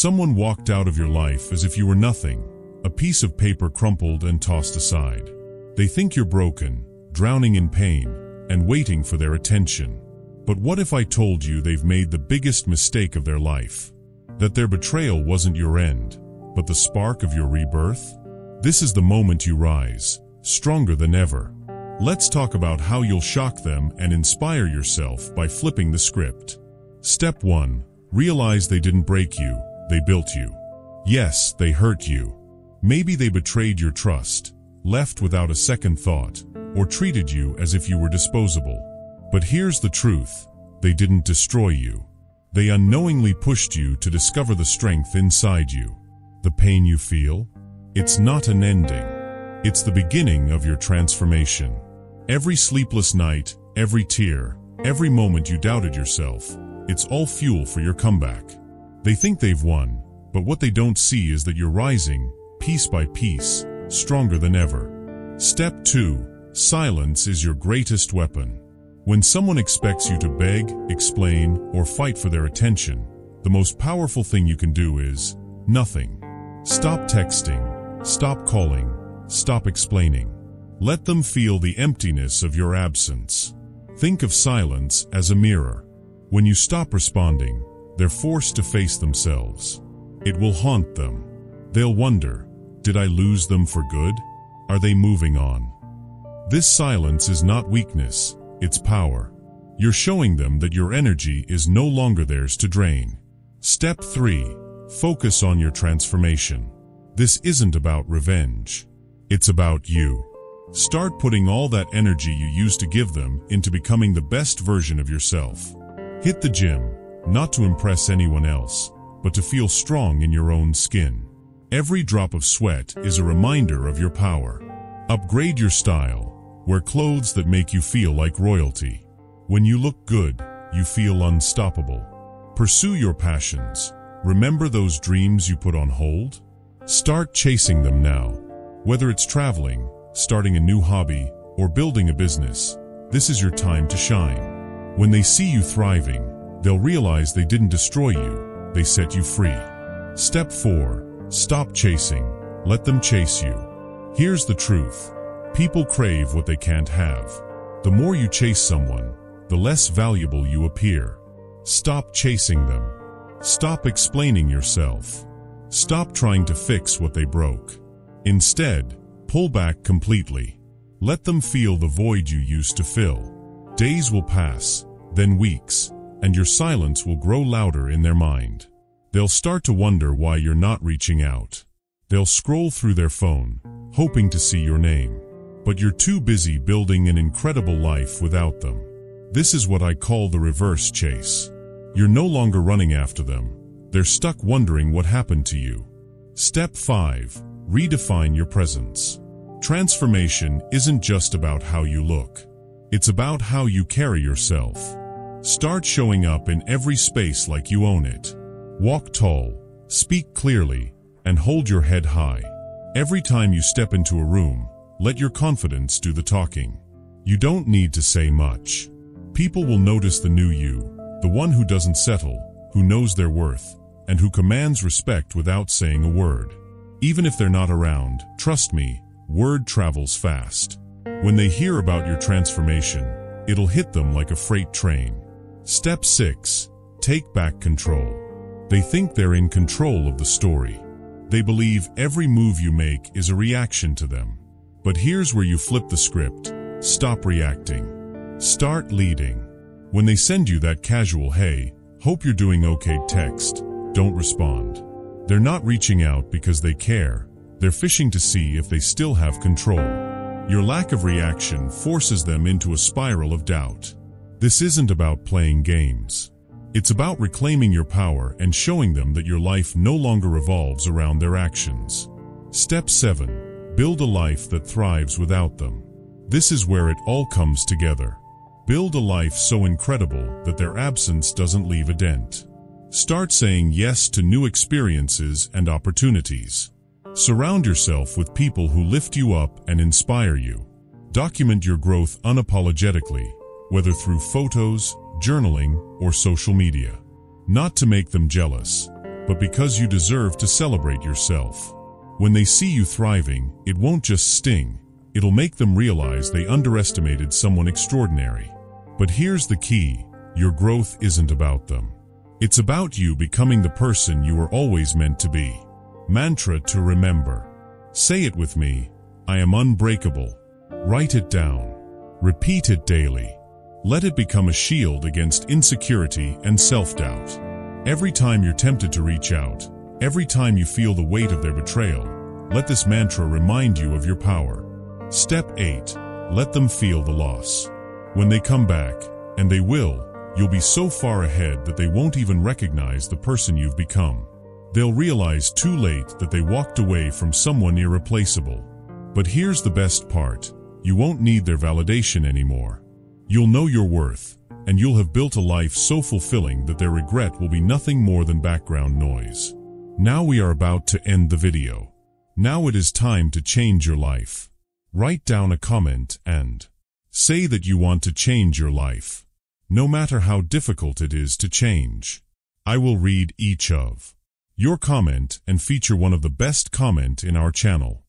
Someone walked out of your life as if you were nothing, a piece of paper crumpled and tossed aside. They think you're broken, drowning in pain, and waiting for their attention. But what if I told you they've made the biggest mistake of their life? That their betrayal wasn't your end, but the spark of your rebirth? This is the moment you rise, stronger than ever. Let's talk about how you'll shock them and inspire yourself by flipping the script. Step 1. Realize they didn't break you, they built you. Yes, they hurt you. Maybe they betrayed your trust, left without a second thought, or treated you as if you were disposable. But here's the truth: they didn't destroy you. They unknowingly pushed you to discover the strength inside you. The pain you feel? It's not an ending. It's the beginning of your transformation. Every sleepless night, every tear, every moment you doubted yourself, it's all fuel for your comeback. They think they've won, but what they don't see is that you're rising, piece by piece, stronger than ever. Step 2. Silence is your greatest weapon. When someone expects you to beg, explain, or fight for their attention, the most powerful thing you can do is nothing. Stop texting, stop calling, stop explaining. Let them feel the emptiness of your absence. Think of silence as a mirror. When you stop responding, they're forced to face themselves. It will haunt them. They'll wonder, did I lose them for good? Are they moving on? This silence is not weakness, it's power. You're showing them that your energy is no longer theirs to drain. Step 3. Focus on your transformation. This isn't about revenge. It's about you. Start putting all that energy you used to give them into becoming the best version of yourself. Hit the gym, not to impress anyone else, but to feel strong in your own skin. Every drop of sweat is a reminder of your power. Upgrade your style. Wear clothes that make you feel like royalty. When you look good, you feel unstoppable. Pursue your passions. Remember those dreams you put on hold? Start chasing them now. Whether it's traveling, starting a new hobby, or building a business, this is your time to shine. When they see you thriving, they'll realize they didn't destroy you, they set you free. Step 4. Stop chasing. Let them chase you. Here's the truth. People crave what they can't have. The more you chase someone, the less valuable you appear. Stop chasing them. Stop explaining yourself. Stop trying to fix what they broke. Instead, pull back completely. Let them feel the void you used to fill. Days will pass, then weeks, and your silence will grow louder in their mind. They'll start to wonder why you're not reaching out. They'll scroll through their phone, hoping to see your name. But you're too busy building an incredible life without them. This is what I call the reverse chase. You're no longer running after them. They're stuck wondering what happened to you. Step 5. Redefine your presence. Transformation isn't just about how you look. It's about how you carry yourself. Start showing up in every space like you own it. Walk tall, speak clearly, and hold your head high. Every time you step into a room, let your confidence do the talking. You don't need to say much. People will notice the new you, the one who doesn't settle, who knows their worth, and who commands respect without saying a word. Even if they're not around, trust me, word travels fast. When they hear about your transformation, it'll hit them like a freight train. Step 6. Take back control. They think they're in control of the story. They believe every move you make is a reaction to them. But here's where you flip the script. Stop reacting. Start leading. When they send you that casual "Hey, hope you're doing okay" text, don't respond. They're not reaching out because they care. They're fishing to see if they still have control. Your lack of reaction forces them into a spiral of doubt. This isn't about playing games. It's about reclaiming your power and showing them that your life no longer revolves around their actions. Step 7. Build a life that thrives without them. This is where it all comes together. Build a life so incredible that their absence doesn't leave a dent. Start saying yes to new experiences and opportunities. Surround yourself with people who lift you up and inspire you. Document your growth unapologetically, whether through photos, journaling, or social media. Not to make them jealous, but because you deserve to celebrate yourself. When they see you thriving, it won't just sting, it'll make them realize they underestimated someone extraordinary. But here's the key, your growth isn't about them. It's about you becoming the person you were always meant to be. Mantra to remember. Say it with me, I am unbreakable. Write it down. Repeat it daily. Let it become a shield against insecurity and self-doubt. Every time you're tempted to reach out, every time you feel the weight of their betrayal, let this mantra remind you of your power. Step 8. Let them feel the loss. When they come back, and they will, you'll be so far ahead that they won't even recognize the person you've become. They'll realize too late that they walked away from someone irreplaceable. But here's the best part. You won't need their validation anymore. You'll know your worth, and you'll have built a life so fulfilling that their regret will be nothing more than background noise. Now we are about to end the video. Now it is time to change your life. Write down a comment and say that you want to change your life. No matter how difficult it is to change. I will read each of your comment and feature one of the best comment in our channel.